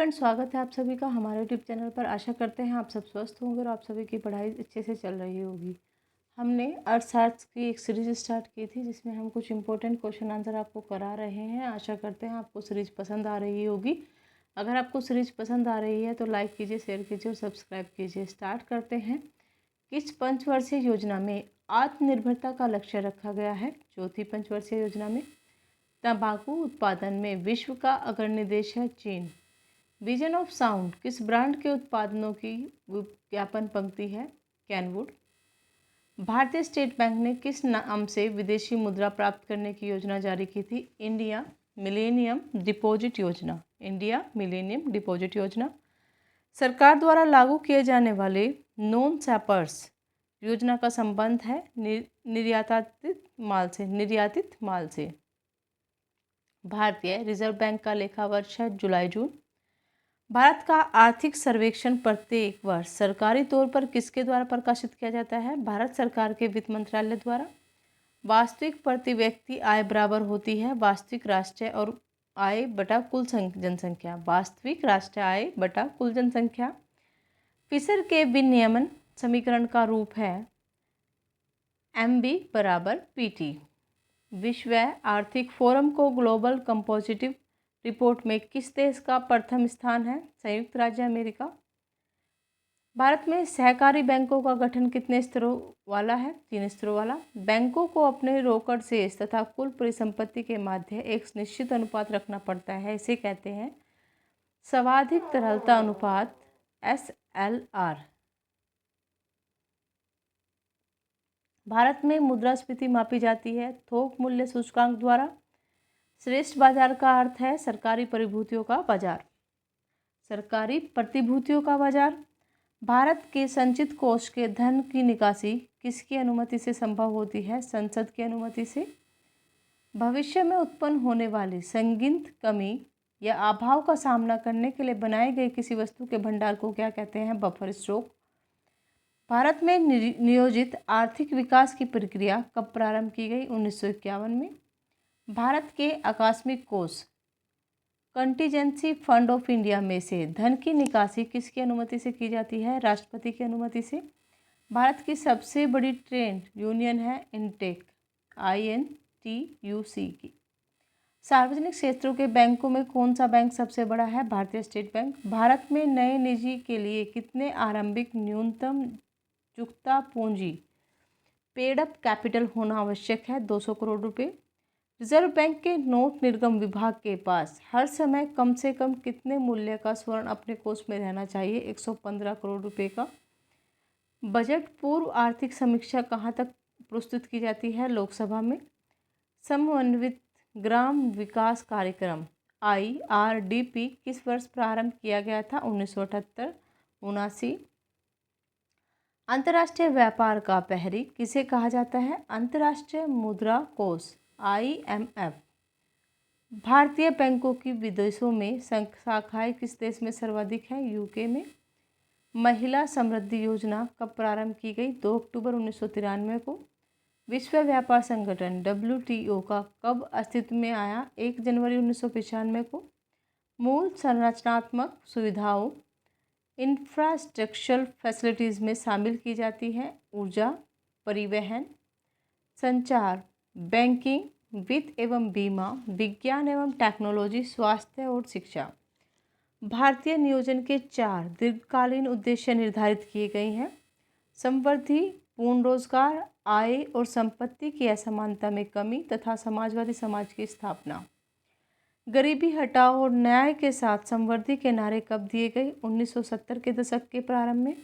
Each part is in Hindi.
फ्रेंड्स, स्वागत है आप सभी का हमारे यूट्यूब चैनल पर। आशा करते हैं आप सब स्वस्थ होंगे और आप सभी की पढ़ाई अच्छे से चल रही होगी। हमने अर्थशास्त्र की एक सीरीज स्टार्ट की थी जिसमें हम कुछ इंपॉर्टेंट क्वेश्चन आंसर आपको करा रहे हैं। आशा करते हैं आपको सीरीज पसंद आ रही होगी। अगर आपको सीरीज पसंद आ रही है तो लाइक कीजिए, शेयर कीजिए और सब्सक्राइब कीजिए। स्टार्ट करते हैं। किस पंचवर्षीय योजना में आत्मनिर्भरता का लक्ष्य रखा गया है? चौथी पंचवर्षीय योजना में। तंबाकू उत्पादन में विश्व का अग्रणी देश है चीन। विजन ऑफ साउंड किस ब्रांड के उत्पादनों की विज्ञापन पंक्ति है? कैनवुड। भारतीय स्टेट बैंक ने किस नाम से विदेशी मुद्रा प्राप्त करने की योजना जारी की थी? इंडिया मिलेनियम डिपॉजिट योजना। इंडिया मिलेनियम डिपॉजिट योजना। सरकार द्वारा लागू किए जाने वाले नॉन सैपर्स योजना का संबंध है निर्यातित माल से। भारतीय रिजर्व बैंक का लेखा वर्ष है जुलाई जून। भारत का आर्थिक सर्वेक्षण प्रत्येक वर्ष सरकारी तौर पर किसके द्वारा प्रकाशित किया जाता है? भारत सरकार के वित्त मंत्रालय द्वारा। वास्तविक प्रति व्यक्ति आय बराबर होती है वास्तविक राष्ट्रीय और आय बटा कुल जनसंख्या। वास्तविक राष्ट्रीय आय बटा कुल जनसंख्या। फिशर के विनियमन समीकरण का रूप है MB बराबर PT। विश्व आर्थिक फोरम को ग्लोबल कंपोजिटिव रिपोर्ट में किस देश का प्रथम स्थान है? संयुक्त राज्य अमेरिका। भारत में सहकारी बैंकों का गठन कितने स्तरों वाला है? 3 स्तरों वाला। बैंकों को अपने रोकड़ शेष तथा कुल परिसंपत्ति के मध्य एक निश्चित अनुपात रखना पड़ता है। इसे कहते हैं सर्वाधिक तरलता अनुपात, SLR। भारत में मुद्रास्फीति मापी जाती है थोक मूल्य सूचकांक द्वारा। श्रेष्ठ बाजार का अर्थ है सरकारी प्रतिभूतियों का बाजार। सरकारी प्रतिभूतियों का बाजार। भारत के संचित कोष के धन की निकासी किसकी अनुमति से संभव होती है? संसद की अनुमति से। भविष्य में उत्पन्न होने वाली संगित कमी या अभाव का सामना करने के लिए बनाए गए किसी वस्तु के भंडार को क्या कहते हैं? Buffer stock. भारत में नियोजित आर्थिक विकास की प्रक्रिया कब प्रारंभ की गई? 1951 में। भारत के आकस्मिक कोष कंटीजेंसी फंड ऑफ इंडिया में से धन की निकासी किसकी अनुमति से की जाती है? राष्ट्रपति की अनुमति से। भारत की सबसे बड़ी ट्रेड यूनियन है इंटेक, INTUC की। सार्वजनिक क्षेत्रों के बैंकों में कौन सा बैंक सबसे बड़ा है? भारतीय स्टेट बैंक। भारत में नए निजी के लिए कितने आरंभिक न्यूनतम चुकता पूंजी पेड अप कैपिटल होना आवश्यक है? 200 करोड़ रुपए। रिजर्व बैंक के नोट निर्गम विभाग के पास हर समय कम से कम कितने मूल्य का स्वर्ण अपने कोष में रहना चाहिए? 115 करोड़ रुपए का। बजट पूर्व आर्थिक समीक्षा कहाँ तक प्रस्तुत की जाती है? लोकसभा में। समन्वित ग्राम विकास कार्यक्रम IRDP किस वर्ष प्रारंभ किया गया था? 1978-79। अंतर्राष्ट्रीय व्यापार का प्रहरी किसे कहा जाता है? अंतर्राष्ट्रीय मुद्रा कोष IMF। भारतीय बैंकों की विदेशों में शाखाएं किस देश में सर्वाधिक है? UK में। महिला समृद्धि योजना कब प्रारंभ की गई? 2 अक्टूबर 1993 को। विश्व व्यापार संगठन WTO का कब अस्तित्व में आया? 1 जनवरी 1995 को। मूल संरचनात्मक सुविधाओं इंफ्रास्ट्रक्चरल फैसिलिटीज़ में शामिल की जाती हैं ऊर्जा, परिवहन, संचार, बैंकिंग, वित्त एवं बीमा, विज्ञान एवं टेक्नोलॉजी, स्वास्थ्य और शिक्षा। भारतीय नियोजन के 4 दीर्घकालीन उद्देश्य निर्धारित किए गए हैं। समृद्धि, पूर्ण रोजगार, आय और संपत्ति की असमानता में कमी तथा समाजवादी समाज की स्थापना। गरीबी हटाओ और न्याय के साथ समृद्धि के नारे कब दिए गए? 1970 के दशक के प्रारंभ में।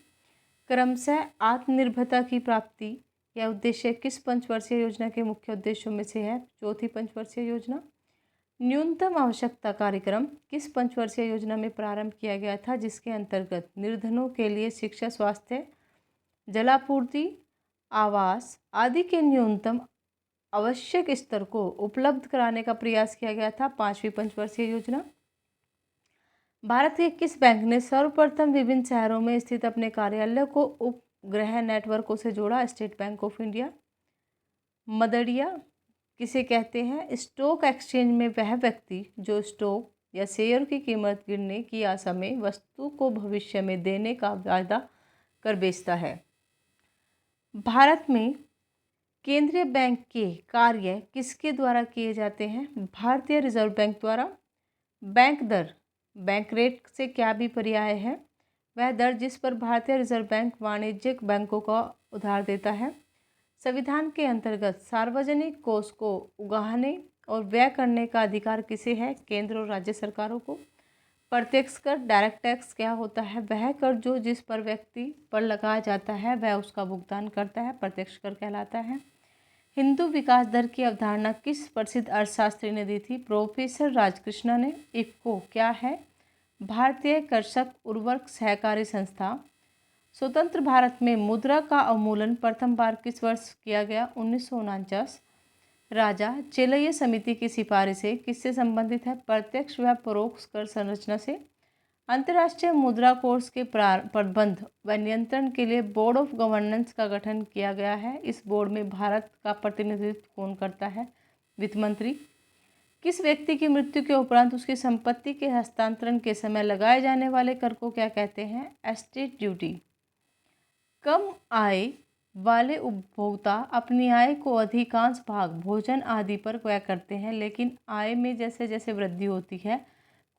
क्रमशः आत्मनिर्भरता की प्राप्ति यह उद्देश्य किस पंचवर्षीय योजना के मुख्य उद्देश्यों में से है? चौथी पंचवर्षीय योजना। न्यूनतम आवश्यकता कार्यक्रम किस पंचवर्षीय योजना में प्रारंभ किया गया था जिसके अंतर्गत निर्धनों के लिए शिक्षा, स्वास्थ्य, जलापूर्ति, आवास आदि के न्यूनतम आवश्यक स्तर को उपलब्ध कराने का प्रयास किया गया था? 5वीं पंचवर्षीय योजना। भारत के किस बैंक ने सर्वप्रथम विभिन्न शहरों में स्थित अपने कार्यालय को उपग्रह नेटवर्कों से जोड़ा? State bank of India. मदड़िया किसे कहते हैं? स्टॉक एक्सचेंज में वह व्यक्ति जो स्टॉक या शेयर की कीमत गिरने की आशा में वस्तु को भविष्य में देने का वायदा कर बेचता है। भारत में केंद्रीय बैंक के कार्य किसके द्वारा किए जाते हैं? भारतीय रिजर्व बैंक द्वारा। बैंक दर, बैंक रेट से क्या भी पर्याय है? वह दर जिस पर भारतीय रिजर्व बैंक वाणिज्यिक बैंकों का उधार देता है। संविधान के अंतर्गत सार्वजनिक कोष को उगाहने और व्यय करने का अधिकार किसे है? केंद्र और राज्य सरकारों को। प्रत्यक्ष कर, डायरेक्ट टैक्स क्या होता है? वह कर जो जिस पर व्यक्ति पर लगाया जाता है वह उसका भुगतान करता है, प्रत्यक्ष कर कहलाता है। हिंदू विकास दर की अवधारणा किस प्रसिद्ध अर्थशास्त्री ने दी थी? प्रोफेसर राजकृष्णन ने। इफ़को क्या है? भारतीय कृषक उर्वरक सहकारी संस्था। स्वतंत्र भारत में मुद्रा का अवमूल्यन प्रथम बार किस वर्ष किया गया? 1949। राजा चेलैया समिति की सिफारिशें किससे संबंधित है? प्रत्यक्ष व परोक्ष कर संरचना से। अंतर्राष्ट्रीय मुद्रा कोष के प्रबंध व नियंत्रण के लिए बोर्ड ऑफ गवर्नेंस का गठन किया गया है। इस बोर्ड में भारत का प्रतिनिधित्व कौन करता है? वित्त मंत्री। किस व्यक्ति की मृत्यु के उपरांत उसकी संपत्ति के हस्तांतरण के समय लगाए जाने वाले कर को क्या कहते हैं? Estate duty. कम आय वाले उपभोक्ता अपनी आय को अधिकांश भाग भोजन आदि पर व्यय करते हैं, लेकिन आय में जैसे जैसे वृद्धि होती है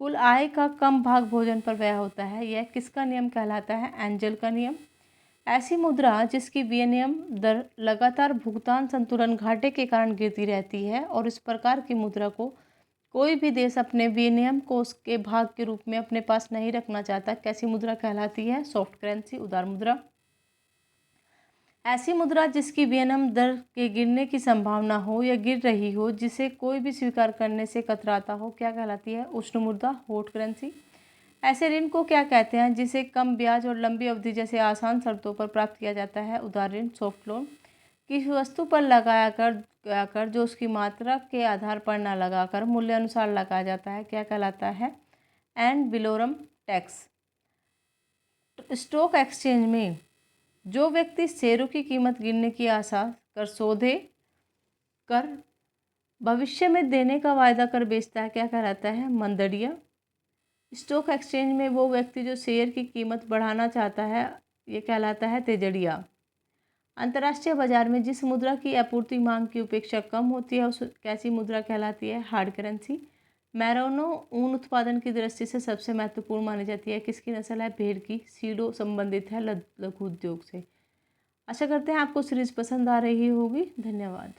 कुल आय का कम भाग भोजन पर व्यय होता है। यह किसका नियम कहलाता है? एंजल का नियम। ऐसी मुद्रा जिसकी विनिमय दर लगातार भुगतान संतुलन घाटे के कारण गिरती रहती है और इस प्रकार की मुद्रा को कोई भी देश अपने विनिमय कोष के भाग के रूप में अपने पास नहीं रखना चाहता, कैसी मुद्रा कहलाती है? सॉफ्ट करेंसी, उदार मुद्रा। ऐसी मुद्रा जिसकी विनिमय दर के गिरने की संभावना हो या गिर रही हो, जिसे कोई भी स्वीकार करने से कतराता हो, क्या कहलाती है? उष्ण मुद्रा, हॉट करेंसी। ऐसे ऋण को क्या कहते हैं जिसे कम ब्याज और लंबी अवधि जैसे आसान शर्तों पर प्राप्त किया जाता है? उदार ऋण, सॉफ्ट लोन। किसी वस्तु पर लगाया कर जो उसकी मात्रा के आधार पर न लगाकर मूल्य अनुसार लगाया जाता है, क्या कहलाता है? एंड विलोरम टैक्स। स्टॉक एक्सचेंज में जो व्यक्ति शेयरों की कीमत गिरने की आशा कर सौदे कर भविष्य में देने का वायदा कर बेचता है, क्या कहलाता है? मंदड़िया। स्टॉक एक्सचेंज में वो व्यक्ति जो शेयर की कीमत बढ़ाना चाहता है, ये कहलाता है तेजड़िया। अंतर्राष्ट्रीय बाजार में जिस मुद्रा की आपूर्ति मांग की अपेक्षा कम होती है उस कैसी मुद्रा कहलाती है? Hard currency. मैरोनो ऊन उत्पादन की दृष्टि से सबसे महत्वपूर्ण मानी जाती है, किसकी नस्ल है? भेड़ की। सीडो संबंधित है लघु उद्योग से। आशा करते हैं आपको सीरीज पसंद आ रही होगी। धन्यवाद।